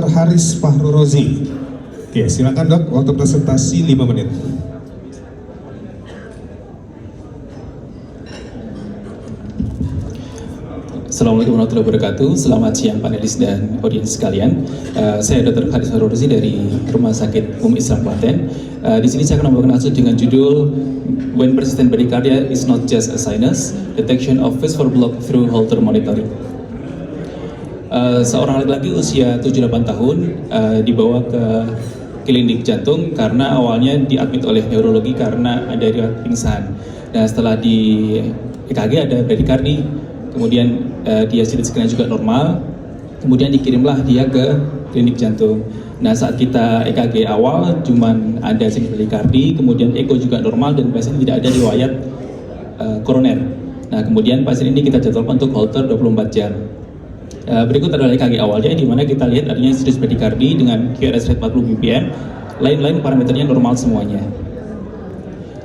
Dr. Haris Fahru Rozi. Oke, silakan dok, waktu presentasi 5 menit. Assalamualaikum warahmatullahi wabarakatuh. Selamat siang panelis dan audiens sekalian. Saya Dr. Haris Fahru Rozi dari Rumah Sakit Umi Islam Klaten. Di sini saya akan membawakan kasus dengan judul When Persistent Bradycardia is Not Just a Sinus, Detection of Phase 4 Block Through Holter Monitoring. Seorang laki-laki usia 78 tahun dibawa ke klinik jantung karena awalnya diadmit oleh neurologi karena ada riwayat pingsan. Dan setelah di EKG ada bradykardi, kemudian dia CT scan juga normal, kemudian dikirimlah dia ke klinik jantung. Nah, saat kita EKG awal cuman ada sinyal bradykardi, kemudian echo juga normal dan pasien tidak ada riwayat koroner. Nah, kemudian pasien ini kita jadwalkan untuk Holter 24 jam. Berikut adalah EKG awalnya, di mana kita lihat adanya serius bradykardi dengan QRS rate 40 ppm, lain-lain parameternya normal semuanya.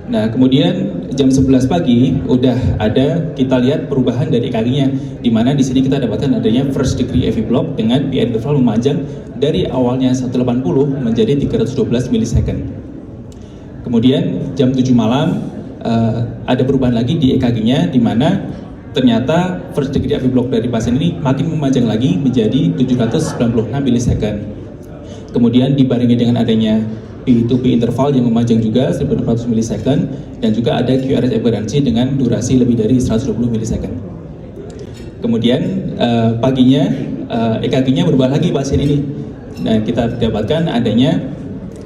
Nah, kemudian jam 11 pagi udah ada kita lihat perubahan dari EKG-nya, di mana di sini kita dapatkan adanya first degree AV block dengan PI interval memanjang dari awalnya 180 menjadi 312 milisecond. Kemudian jam 7 malam ada perubahan lagi di EKG-nya, di mana ternyata first degree AV block dari pasien ini makin memanjang lagi menjadi 796 milisecond. Kemudian dibarengi dengan adanya P2P interval yang memanjang juga 1600 milisecond, dan juga ada QRS aberransi dengan durasi lebih dari 120 milisecond. Kemudian paginya EKG-nya berubah lagi pasien ini. Nah, kita dapatkan adanya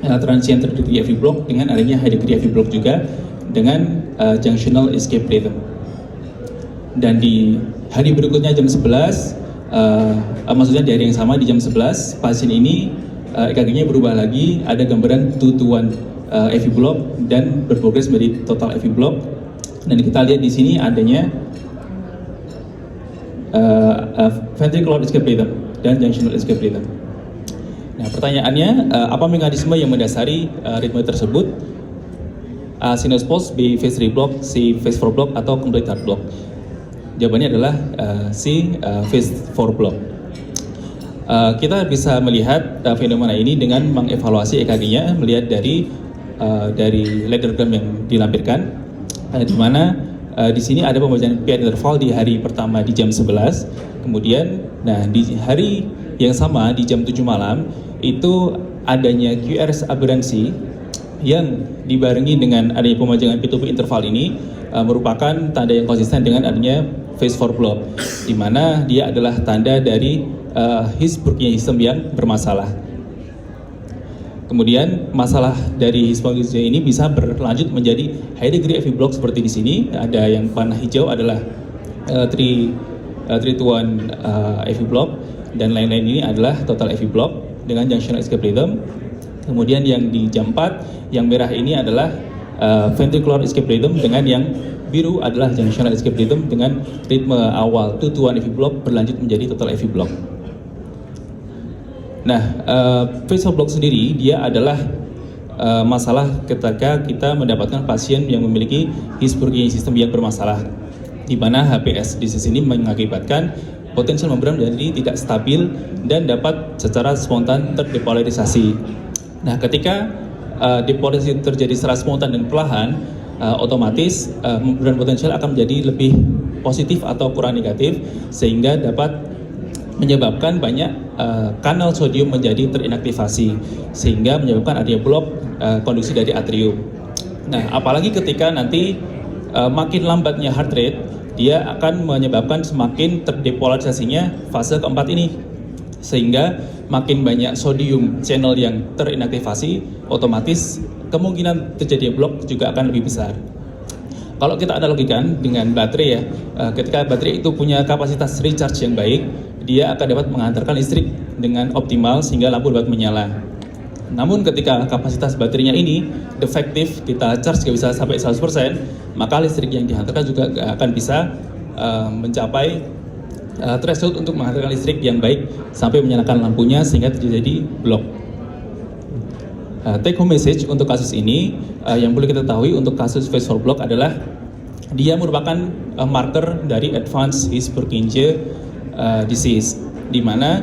transient third degree AV block dengan adanya high degree AV block juga dengan junctional escape rhythm. Dan di hari berikutnya jam 11, maksudnya di hari yang sama di jam 11, pasien ini EKG-nya berubah lagi, ada gambaran 2-to-1 AV block dan berprogres menjadi total AV block. Dan kita lihat di sini adanya ventricular escape rhythm dan junctional escape rhythm. Nah, pertanyaannya, apa mekanisme yang mendasari ritme tersebut? A sinus pulse, B phase 3 block, C phase 4 block, atau complete heart block? Jawabannya adalah C phase 4 block. Kita bisa melihat fenomena ini dengan mengevaluasi EKG-nya, melihat dari leadergram yang dilampirkan, di mana di sini ada pembacaan PI interval di hari pertama di jam 11, kemudian di hari yang sama di jam 7 malam itu adanya QRS aberransi yang dibarengi dengan adanya pemajangan P2P interval ini merupakan tanda yang konsisten dengan adanya phase 4 block, di mana dia adalah tanda dari His-Purkinje sistem yang bermasalah. Kemudian masalah dari His-Purkinje ini bisa berlanjut menjadi high degree AV block seperti di sini. Ada yang panah hijau adalah 3-to-1 AV block, dan lain-lain ini adalah total AV block dengan junctional escape rhythm. Kemudian yang di jam 4, yang merah ini adalah ventricular escape rhythm, dengan yang biru adalah junctional escape rhythm dengan ritme awal 2-to-1 AV block berlanjut menjadi total AV block. Nah, phase 4 block sendiri dia adalah masalah ketika kita mendapatkan pasien yang memiliki His-Purkinje sistem yang bermasalah, di mana HPS disease ini mengakibatkan potensial membran jadi tidak stabil dan dapat secara spontan terdepolarisasi. Nah, ketika depolarisasi terjadi secara spontan dan perlahan, otomatis membran potensial akan menjadi lebih positif atau kurang negatif, sehingga dapat menyebabkan banyak kanal sodium menjadi terinaktivasi, sehingga menyebabkan adanya blok konduksi dari atrium. Nah, apalagi ketika nanti makin lambatnya heart rate, dia akan menyebabkan semakin terdepolarisasinya fase keempat ini, sehingga makin banyak sodium channel yang terinaktivasi, otomatis kemungkinan terjadi blok juga akan lebih besar. Kalau kita analogikan dengan baterai ya, ketika baterai itu punya kapasitas recharge yang baik, dia akan dapat mengantarkan listrik dengan optimal sehingga lampu dapat menyala. Namun ketika kapasitas baterainya ini defektif, kita charge nggak bisa sampai 100%, maka listrik yang dihantarkan juga nggak akan bisa mencapai threshold untuk menghantarkan listrik yang baik sampai menyalakan lampunya sehingga terjadi blok. Take home message untuk kasus ini yang perlu kita ketahui untuk kasus phase 4 block adalah dia merupakan marker dari advanced His-Purkinje disease, di mana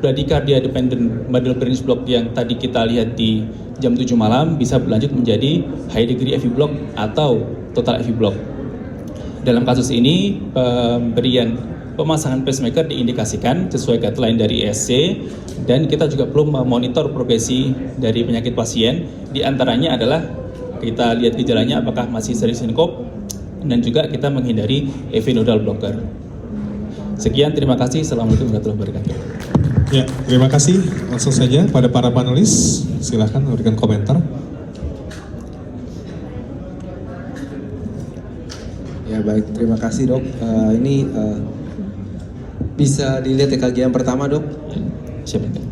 bradycardia dependent middle branch block yang tadi kita lihat di jam 7 malam bisa berlanjut menjadi high degree FV block atau total FV block. Dalam kasus ini pemberian pemasangan pacemaker diindikasikan sesuai guideline dari ESC, dan kita juga perlu memonitor progresi dari penyakit pasien. Di antaranya adalah kita lihat gejalanya apakah masih seri sinkop, dan juga kita menghindari AV nodal blocker. Sekian, terima kasih. Assalamualaikum warahmatullahi wabarakatuh. Ya, terima kasih. Langsung saja pada para panelis, silahkan memberikan komentar. Ya baik, terima kasih dok. Ini bisa dilihat EKG yang pertama dok. Siapa itu?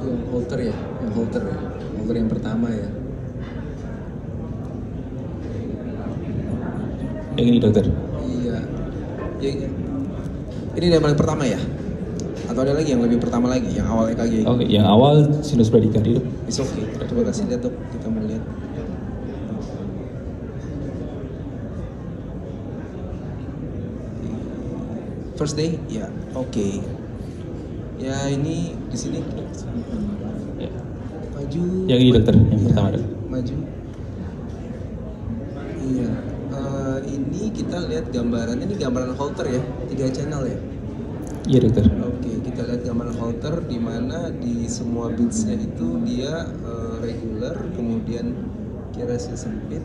Yang Holter ya, Holter yang pertama ya. Yang ini dokter. Iya. Ini yang paling pertama ya? Atau ada lagi yang lebih pertama lagi, yang awal EKG? Oke, yang awal sinus bradycardia. It's okay. Coba kasih lihat dok, kita mau lihat. First day, ya, oke. Ya ini di sini Ya. maju. Yang ini dokter, yang Ya, pertama dok. maju. Iya. Ini kita lihat gambaran, ini gambaran Holter ya, 3 channel ya. Iya dokter. Oke, kita lihat gambaran Holter di mana di semua beatsnya itu dia regular, kemudian QRS sempit,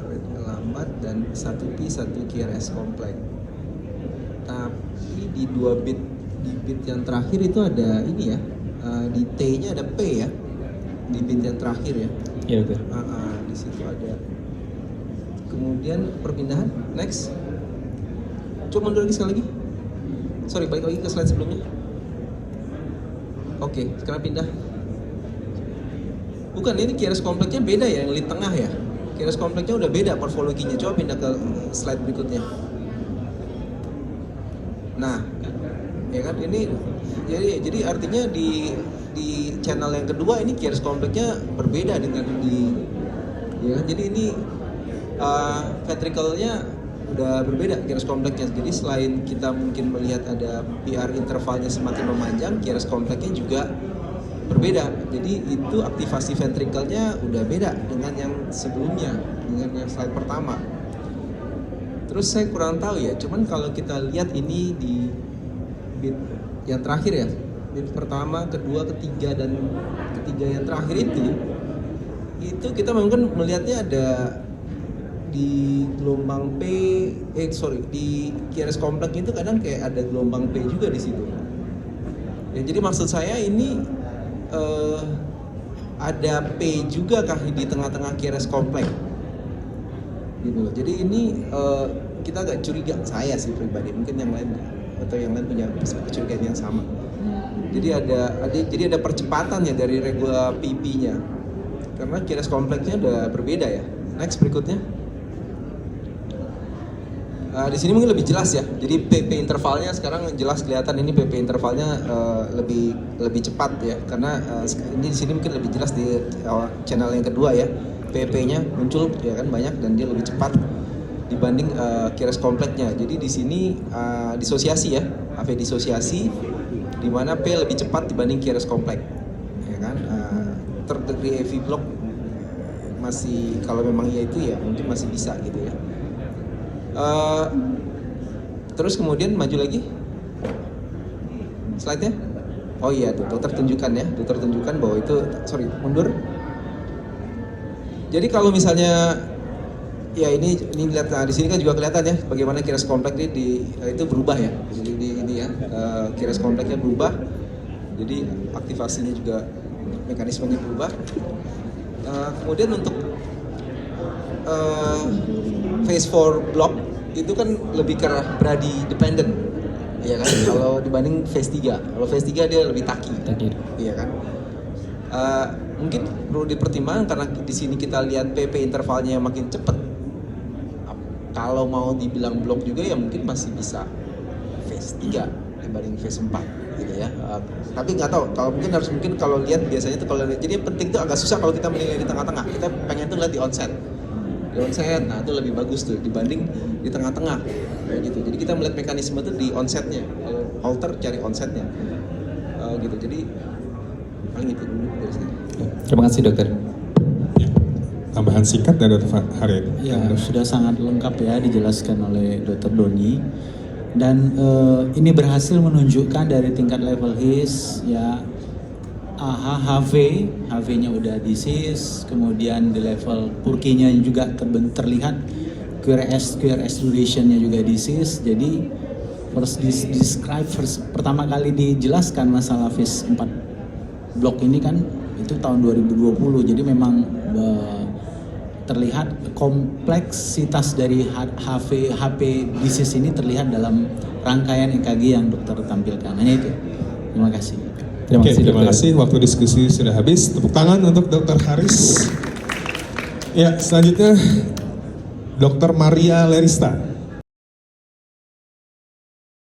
rate lambat, dan 1P 1 QRS kompleks. Tapi di 2 beat, di beat yang terakhir itu ada ini ya, di T-nya ada P ya, di beat yang terakhir ya. Iya dokter. Di situ ada. Kemudian perpindahan, next. Coba mundur lagi sekali lagi. Sorry, balik lagi ke slide sebelumnya. Oke, sekarang pindah. Bukan, ini QRS kompleksnya beda ya, yang di tengah ya. QRS kompleksnya udah beda morfologinya. Coba pindah ke slide berikutnya. Nah, ya kan ini jadi artinya di channel yang kedua ini QRS kompleksnya berbeda dengan ya kan? Jadi ini ventricle-nya udah berbeda QRS kompleksnya. Jadi selain kita mungkin melihat ada PR intervalnya semakin memanjang, QRS kompleksnya juga berbeda. Jadi itu aktivasi ventricle-nya udah beda dengan yang sebelumnya, dengan yang slide pertama. Terus saya kurang tahu ya, cuman kalau kita lihat ini di beat yang terakhir ya, beat pertama, kedua, ketiga, dan ketiga yang terakhir itu kita mungkin melihatnya ada di gelombang P, di QRS kompleks itu kadang kayak ada gelombang P juga di situ. Ya, jadi maksud saya ini ada P juga kah di tengah-tengah QRS kompleks? Gitu loh. Jadi ini kita agak curiga, saya sih pribadi, mungkin yang lain atau yang lain punya kecurigaan yang sama. Jadi ada percepatan ya dari regula PP-nya, karena QRS kompleksnya udah berbeda ya. Next berikutnya. Di sini mungkin lebih jelas ya. Jadi PP intervalnya sekarang jelas kelihatan, ini PP intervalnya lebih cepat ya, karena ini di sini mungkin lebih jelas di channel yang kedua ya. PP-nya muncul ya kan banyak dan dia lebih cepat dibanding QRS kompleksnya. Jadi di sini disosiasi ya, AV disosiasi, di mana P lebih cepat dibanding QRS kompleks, ya kan. Third degree AV block masih, kalau memang iya itu ya mungkin masih bisa gitu ya. Terus kemudian maju lagi slide-nya. Oh iya, dokter tunjukkan ya, dokter tunjukkan bahwa itu, sorry, mundur. Jadi kalau misalnya ya ini lihat, di sini kan juga kelihatan ya bagaimana QRS kompleks itu berubah ya. Jadi ini ya, QRS kompleksnya berubah. Jadi aktivasinya juga, mekanismenya berubah. Kemudian untuk phase 4 block itu kan lebih ke brady dependent, ya kan? Kalau dibanding phase 3, kalau phase 3 dia lebih taki, iya kan? Mungkin perlu dipertimbangkan karena di sini kita lihat PP intervalnya yang makin cepat. Kalau mau dibilang blok juga ya mungkin masih bisa phase 3 dibanding phase 4 gitu ya. Tapi nggak tahu, kalau mungkin kalau lihat biasanya tuh kalau jadi yang penting tuh agak susah kalau kita menilai di tengah-tengah. Kita pengen tuh lihat di onset. di onset, nah itu lebih bagus tuh dibanding di tengah-tengah kayak gitu. Jadi kita melihat mekanisme itu di onsetnya, halter cari onsetnya gitu. Jadi paling itu dulu dari saya. Terima kasih dokter. Ya. Tambahan singkat dari Dr. Haryadi. Ya, sudah sangat lengkap ya dijelaskan oleh Dr. Doni. Dan ini berhasil menunjukkan dari tingkat level HIS ya, HV-nya udah disease, kemudian di level Purkinje juga terlihat, QRS duration-nya juga disease. Jadi pertama kali dijelaskan masalah phase 4 blok ini kan itu tahun 2020. Jadi memang terlihat kompleksitas dari HP disease ini terlihat dalam rangkaian EKG yang dokter tampilkan. Hanya itu. Terima kasih. Terima kasih. Waktu diskusi sudah habis. Tepuk tangan untuk Dr. Haris. Ya, selanjutnya Dr. Maria Lerista.